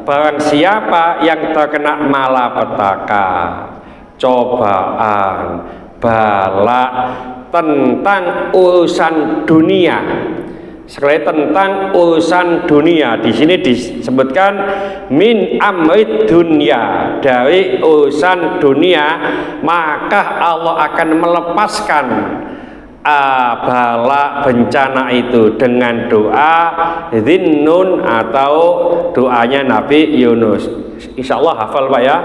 barang siapa yang terkena malapetaka, cobaan, bala tentang urusan dunia. Sekali tentang urusan dunia, di sini disebutkan min amrid dunia, dari urusan dunia, maka Allah akan melepaskan bala bencana itu dengan doa Zinnun atau doanya Nabi Yunus. Insyaallah hafal Pak ya.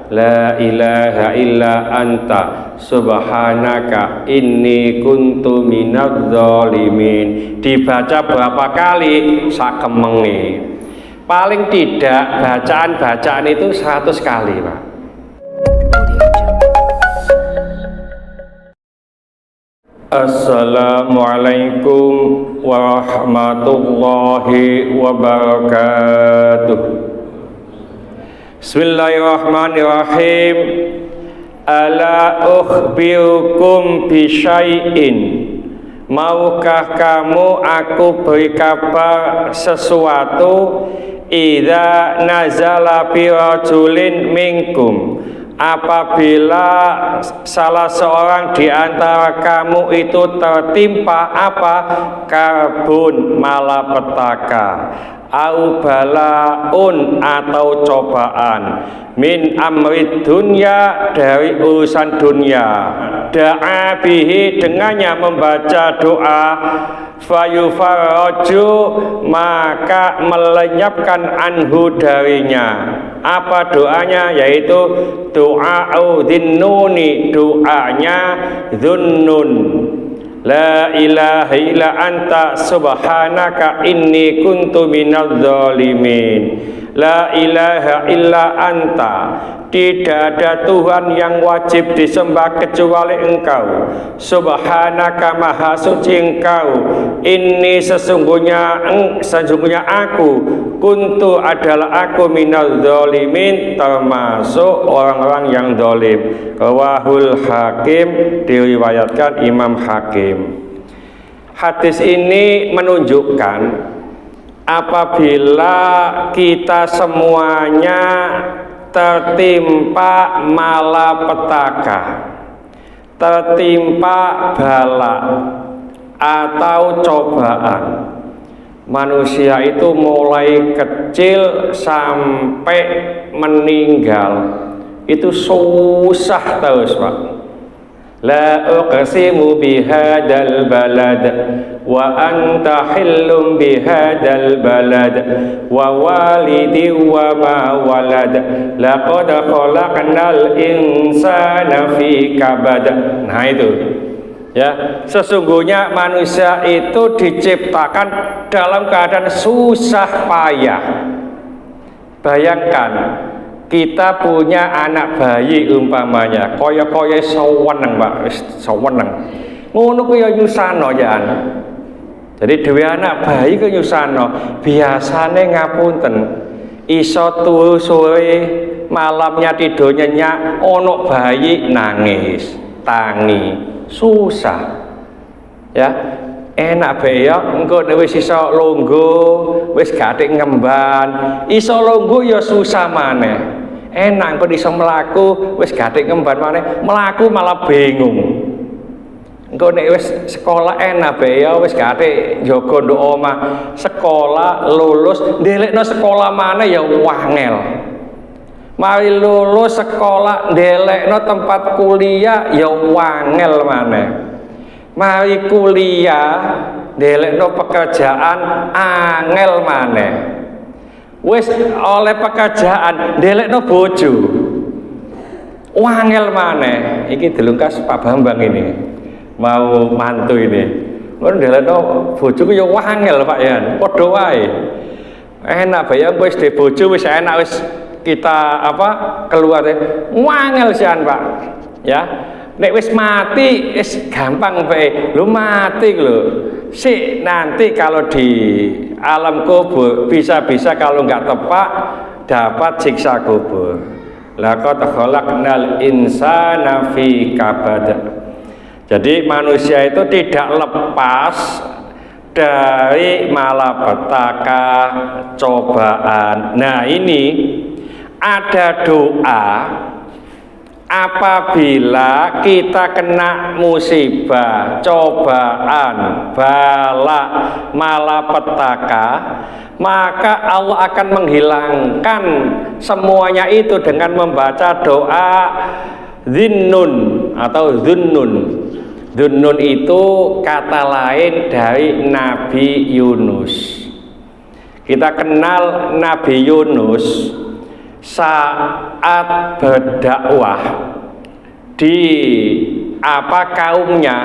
La ilaha illa anta subhanaka inni kuntu minadz zalimin. Dibaca berapa kali? Sakemenge. Paling tidak bacaan-bacaan itu 100 kali Pak. Assalamualaikum warahmatullahi wabarakatuh. Bismillahirrahmanirrahim. Ala ukhbirukum bisyai'in, maukah kamu aku beri kabar sesuatu, idza nazala bi rajulin minkum, apabila salah seorang di antara kamu itu tertimpa apa? Karbun, malapetaka, au balaun atau cobaan, min amrid dunya, dari urusan dunia, da'a bihi, dengannya membaca doa, fayufarraju, maka melenyapkan anhu darinya. Apa doanya? Yaitu doa'u dhinnuni, doanya Dhunnun. La ilaha illa anta subhanaka inni kuntu minadz zalimin. La ilaha illa anta, tidak ada Tuhan yang wajib disembah kecuali Engkau. Subhanaka, maha suci Engkau. Inni, sesungguhnya aku, kuntu adalah aku, minadz zalimin, termasuk orang-orang yang zalim. Rawahul Hakim, diriwayatkan Imam Hakim. Hadis ini menunjukkan apabila kita semuanya tertimpa malapetaka, tertimpa bala atau cobaan, manusia itu mulai kecil sampai meninggal itu susah terus Pak. La uqsimu bihadal balad wa anta hillum bihadal balad wa walidi wa ma walad laqad khalaqnal insana fi kabad. Nah itu ya, sesungguhnya manusia itu diciptakan dalam keadaan susah payah. Bayangkan kita punya anak bayi umpamanya, kaya-kaya seweneng Pak, seweneng. Ngono ku ya nyusano ya. Jadi dhewe anak bayi ku nyusano, biasane ngapunten iso turu sore, malamnya tidur nyenyak, ono bayi nangis, tangi, susah. Ya, enak bae ya, engko nek wis iso longgo, wis gathik ngemban, iso longgo ya susah maneh. Enak kok iso mlaku, wis gathik ngemban maneh, mlaku malah bingung. Engko nek wis sekolah enak bae ya, wis gathik njaga nduk omah, sekolah lulus ndelekno sekolah maneh ya wangel. Mari lulus sekolah ndelekno tempat kuliah ya wangel maneh. Mari kuliah ndelekno pekerjaan angel maneh. Wis oleh pekerjaan ndelekno bojo wangel maneh. Iki delungkas Pak Bambang ini mau mantu ini, ngono ndelekno bojo ku ya wangel Pak ya, padha wae. Enak bae wis de bojo wis enak, wis kita apa keluar wangel sian Pak ya. Nek wis mati wis gampang bae. Lu mati lho. Sik nanti kalau di alam kubur bisa-bisa kalau nggak tepat dapat siksa kubur. Laqad khalaqnal insana fi kabad. Jadi manusia itu tidak lepas dari malapetaka cobaan. Nah, ini ada doa apabila kita kena musibah, cobaan, bala, malapetaka, maka Allah akan menghilangkan semuanya itu dengan membaca doa Zinnun atau Zunnun. Zunnun itu kata lain dari Nabi Yunus. Kita kenal Nabi Yunus saat berdakwah di kaumnya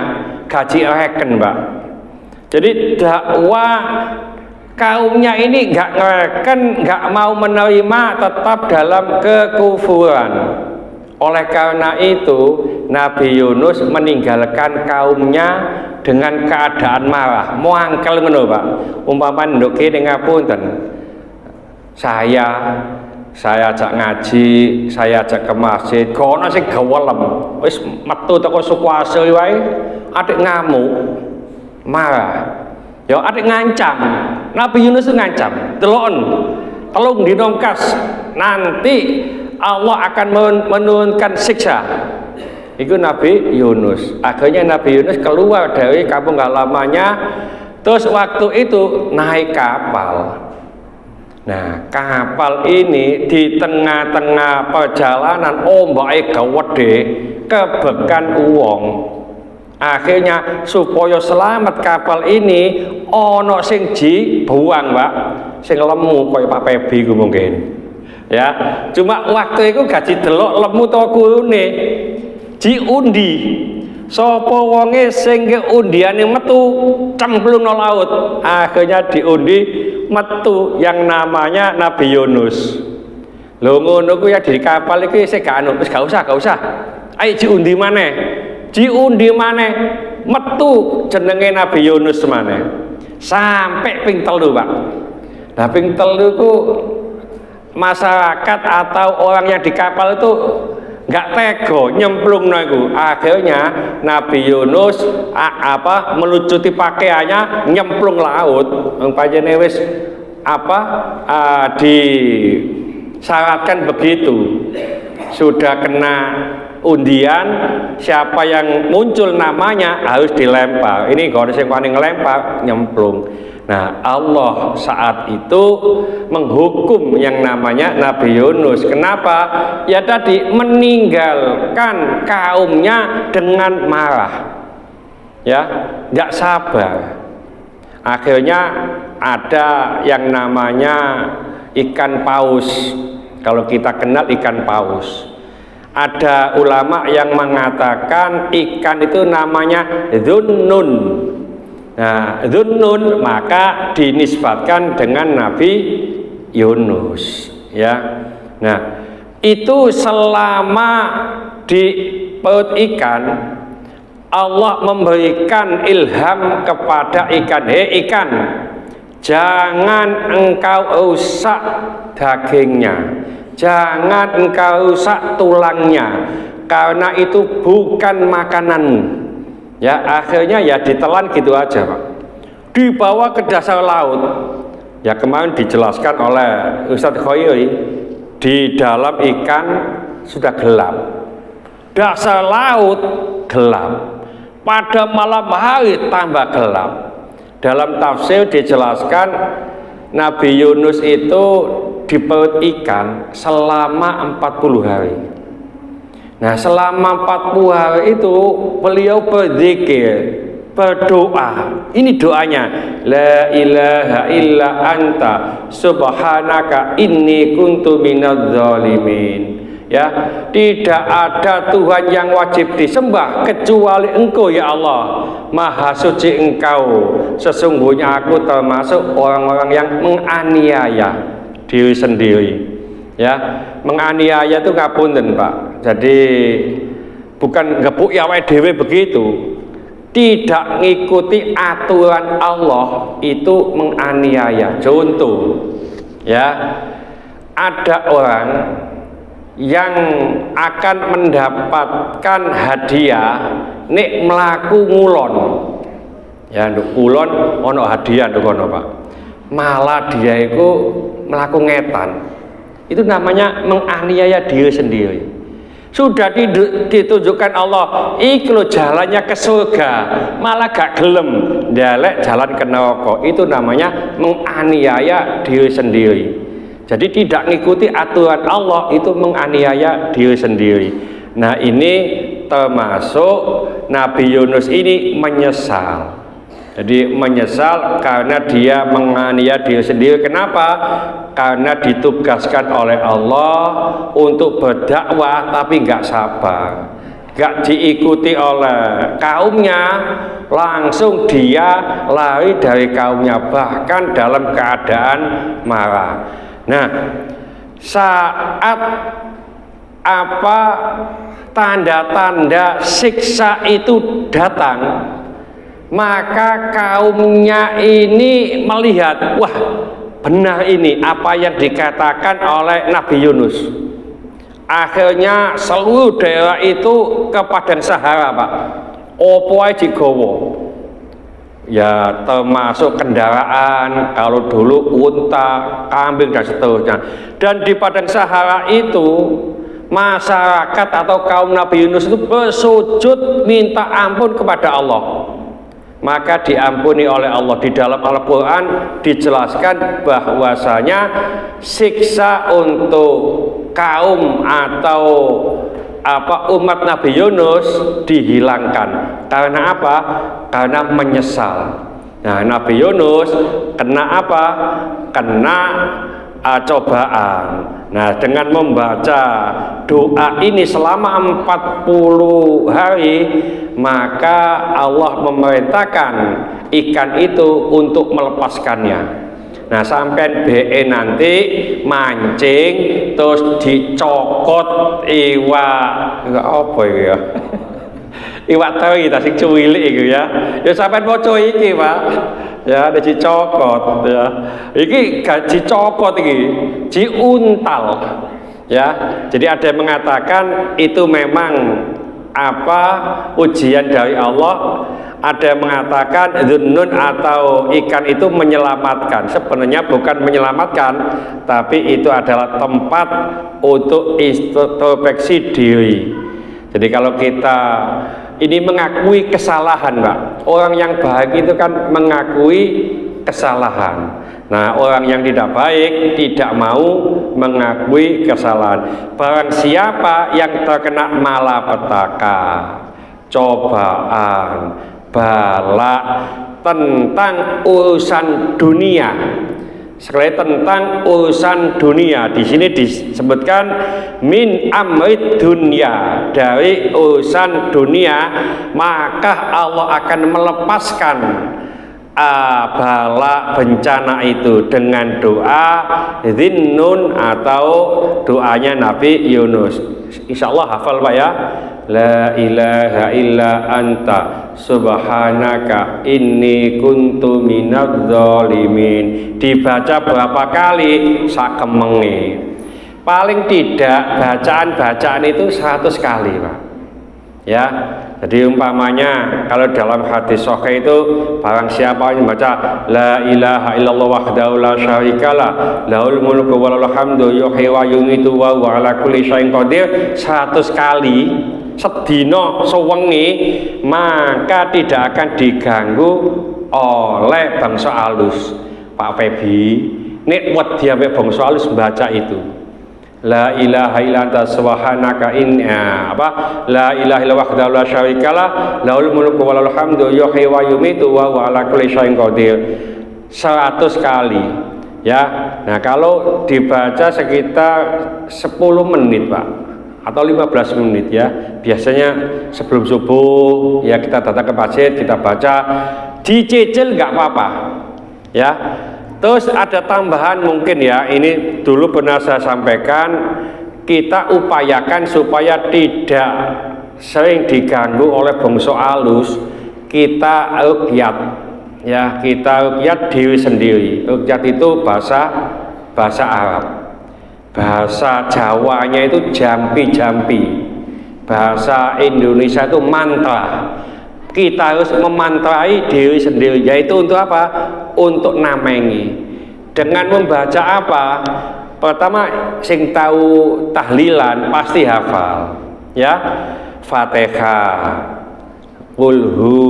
gaji reken, Mbak. Jadi dakwah kaumnya ini nggak ngereken, nggak mau menerima, tetap dalam kekufuran. Oleh karena itu Nabi Yunus meninggalkan kaumnya dengan keadaan marah, muangkel ngono, Pak. Umpaman nduk kene ngapunten. Saya ajak ngaji, saya ajak ke masjid, kono sing gawelem. Wis metu teko suku asli wae, adik ngamuk, marah. Ya adik ngancam. Nabi Yunus ngancam, "Delon, telung dina kas, nanti Allah akan menurunkan siksa." Itu Nabi Yunus. Akhirnya Nabi Yunus keluar dari kampung halamannya, terus waktu itu naik kapal. Nah, kapal ini di tengah-tengah perjalanan ombake gede, kebekan uwong. Akhirnya supaya selamat kapal ini ono sing buang, Pak, sing lemu kaya Pak Pebi ku mungkin. Ya, cuma waktu itu gaji delok lemu to kurune diundi. Sapa wonge sing ke undiane metu cemplungno laut. Akhirnya diundi metu yang namanya Nabi Yunus. Lho ngono ku ya di kapal iki sik gak anu, wis gak usah. Ayo diundi maneh. Diundi maneh metu jenenge Nabi Yunus maneh. Sampai ping 3, Pak. Nah, ping 3 ku masyarakat atau orang yang di kapal itu nggak tega nyemplung iku. Akhirnya Nabi Yunus melucuti pakaiannya nyemplung laut. Umpamane wis disyaratkan begitu. Sudah kena undian, siapa yang muncul namanya harus dilempar. Ini kalau yang paling ngelempar nyemplung. Nah, Allah saat itu menghukum yang namanya Nabi Yunus. Kenapa? Ya tadi meninggalkan kaumnya dengan marah. Ya, tidak sabar. Akhirnya ada yang namanya ikan paus. Kalau kita kenal ikan paus. Ada ulama yang mengatakan ikan itu namanya Zunnun. Nah, Zunnun maka dinisbatkan dengan Nabi Yunus, ya. Nah, itu selama di perut ikan Allah memberikan ilham kepada ikan, "Hei ikan, jangan engkau rusak dagingnya, jangan engkau rusak tulangnya, karena itu bukan makananmu." Ya, akhirnya ya ditelan gitu aja, Pak. Dibawa ke dasar laut. Ya, kemarin dijelaskan oleh Ustadz Khoiri, di dalam ikan sudah gelap. Dasar laut gelap. Pada malam hari tambah gelap. Dalam tafsir dijelaskan Nabi Yunus itu di perut ikan selama 40 hari. Nah, selama 40 hari itu beliau berzikir, berdoa. Ini doanya, la ilaha illa anta subhanaka inni kuntu minadz zalimin. Ya, tidak ada Tuhan yang wajib disembah kecuali Engkau, ya Allah. Maha suci Engkau. Sesungguhnya aku termasuk orang-orang yang menganiaya diri sendiri. Ya, menganiaya itu ngapunten, Pak. Jadi bukan gebuk ya wae dhewe begitu. Tidak ngikuti aturan Allah itu menganiaya. Contoh, ya, ada orang yang akan mendapatkan hadiah nek melaku ngulon. Ya nduk kulon ono hadiah nduk kono Pak. Malah dia itu melakukan ngetan. Itu namanya menganiaya diri sendiri. Sudah ditunjukkan Allah, iki lho jalannya ke surga, malah gak gelem ndelek jalan ke neraka. Itu namanya menganiaya diri sendiri. Jadi tidak mengikuti aturan Allah itu menganiaya diri sendiri. Nah, ini termasuk Nabi Yunus ini menyesal. Jadi menyesal karena dia menganiaya diri sendiri. Kenapa? Karena ditugaskan oleh Allah untuk berdakwah tapi nggak sabar, nggak diikuti oleh kaumnya, langsung dia lari dari kaumnya, bahkan dalam keadaan marah. Nah, saat apa tanda-tanda siksa itu datang, maka kaumnya ini melihat, wah benar ini apa yang dikatakan oleh Nabi Yunus. Akhirnya seluruh daerah itu ke padang Sahara Pak, opo ae digowo. Ya termasuk kendaraan, kalau dulu unta, kambing dan seterusnya. Dan di padang Sahara itu masyarakat atau kaum Nabi Yunus itu bersujud minta ampun kepada Allah. Maka diampuni oleh Allah. Di dalam Al-Quran dijelaskan bahwasanya siksa untuk kaum atau umat Nabi Yunus dihilangkan. Karena apa? Karena menyesal. Nah, Nabi Yunus kena apa? Kena cobaan. Nah, dengan membaca doa ini selama 40 hari, maka Allah memerintahkan ikan itu untuk melepaskannya. Nah, sampai BE nanti mancing terus dicokot iwak apa ya? Iwak teri ta sing cuwilik iku ya. Ya sampean maca iki, Pak. Ya dicokot ya. Iki gak dicokot iki, diuntal. Ya. Jadi ada yang mengatakan itu memang ujian dari Allah. Ada yang mengatakan dhunnun atau ikan itu menyelamatkan. Sebenarnya bukan menyelamatkan, tapi itu adalah tempat untuk introspeksi diri. Jadi kalau kita ini mengakui kesalahan, Pak. Orang yang baik itu kan mengakui kesalahan. Nah, orang yang tidak baik tidak mau mengakui kesalahan. Barang siapa yang terkena malapetaka, cobaan, bala tentang urusan dunia. Sekali tentang urusan dunia, di sini disebutkan min amrid dunia, dari urusan dunia, maka Allah akan melepaskan bala bencana itu dengan doa Dhinnun atau doanya Nabi Yunus. Insya Allah hafal Pak ya. La ilaha illa anta subhanaka inni kuntu minadz zalimin. Dibaca berapa kali? Sakemenge. Paling tidak bacaan-bacaan itu 100 kali Pak. Ya, jadi umpamanya kalau dalam hadis sahih itu barang siapa yang membaca la ilaha illallah wahdahu la syarikalah lahul mulku wa lahul hamdu yuhyi wa yumiitu wa huwa ala kulli syai'in qadir 100 kali sedina sewengi, maka tidak akan diganggu oleh bangsa alus. Pak Febi nek wedi ambek bangsa alus baca itu. La ilaha illa anta subhanaka inni la ilaha illa wahdahu la syarikalah lahul mulku wa lahul hamdu yuhyi wa yumiitu wa huwa ala kulli syai'in qadir 100 kali ya. Nah, kalau dibaca sekitar 10 menit Pak atau 15 menit ya, biasanya sebelum subuh ya kita datang ke masjid, kita baca, dicicil nggak apa-apa ya. Terus ada tambahan mungkin ya, ini dulu pernah saya sampaikan, kita upayakan supaya tidak sering diganggu oleh bangsa alus, kita ruqyat ya, kita ruqyat diri sendiri. Ruqyat itu bahasa Arab, bahasa Jawanya itu jampi-jampi, bahasa Indonesia itu mantra. kita harus memantrai diri sendiri, yaitu untuk apa? Untuk namengi. Dengan membaca apa? Pertama, sing tahu tahlilan pasti hafal, ya. Fatihah, Qulhu,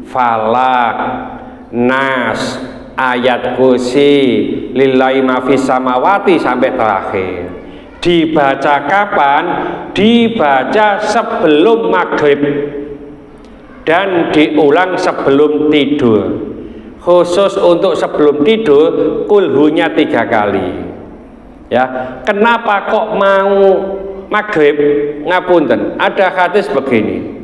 Falak, Nas, ayat kursi, lillahi ma fis samawati sampai terakhir. Dibaca kapan? Dibaca sebelum maghrib dan diulang sebelum tidur. Khusus untuk sebelum tidur, kulhunya 3 kali. Ya, kenapa kok mau maghrib? Ngapunten, ada hadis begini,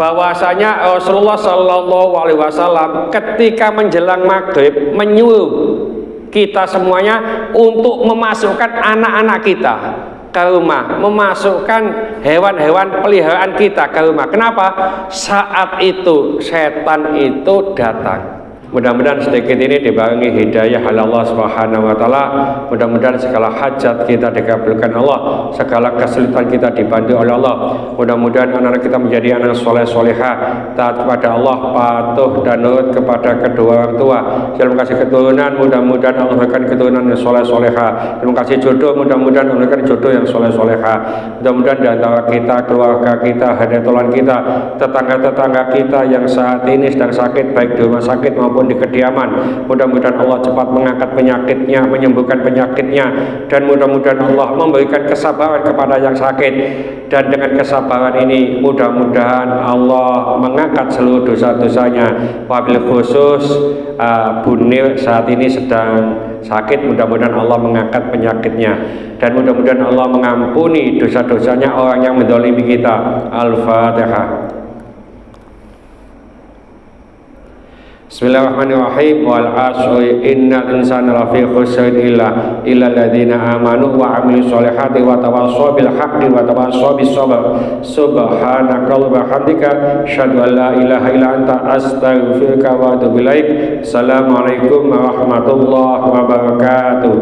bahwasanya Rasulullah Shallallahu Alaihi Wasallam ketika menjelang maghrib menyuruh kita semuanya untuk memasukkan anak-anak kita ke rumah, memasukkan hewan-hewan peliharaan kita ke rumah. Kenapa? Saat itu setan itu datang. Mudah-mudahan sedikit ini dibarengi hidayah oleh Allah Subhanahu wa taala. Mudah-mudahan segala hajat kita dikabulkan Allah, segala kesulitan kita dibantu oleh Allah. Mudah-mudahan anak-anak kita menjadi anak soleh solehah, taat kepada Allah, patuh dan nurut kepada kedua orang tua. Dalam kasih keturunan, mudah-mudahan Allah memberikan keturunan yang soleh solehah. Dalam kasih jodoh, mudah-mudahan Allah memberikan jodoh yang soleh solehah. Mudah-mudahan di antara kita, keluarga kita, hadetolan kita, tetangga-tetangga kita yang saat ini sedang sakit, baik di rumah sakit maupun di kediaman, mudah-mudahan Allah cepat mengangkat penyakitnya, menyembuhkan penyakitnya, dan mudah-mudahan Allah memberikan kesabaran kepada yang sakit. Dan dengan kesabaran ini mudah-mudahan Allah mengangkat seluruh dosa-dosanya. Wabil khusus Bunir saat ini sedang sakit, mudah-mudahan Allah mengangkat penyakitnya, dan mudah-mudahan Allah mengampuni dosa-dosanya orang yang menzalimi kita. Al-Fatihah. Bismillahirrahmanirrahim. Wal 'ashri innal insana lafi khusrin illa alladziina aamanu wa 'amilus sholihati wa tawassaw bil haqqi wa tawassaw bis sabr. Subhanaka wa bihamdika asyhadu an la ilaha illa anta astaghfiruka wa atubu ilaik. Assalamualaikum warahmatullahi wabarakatuh.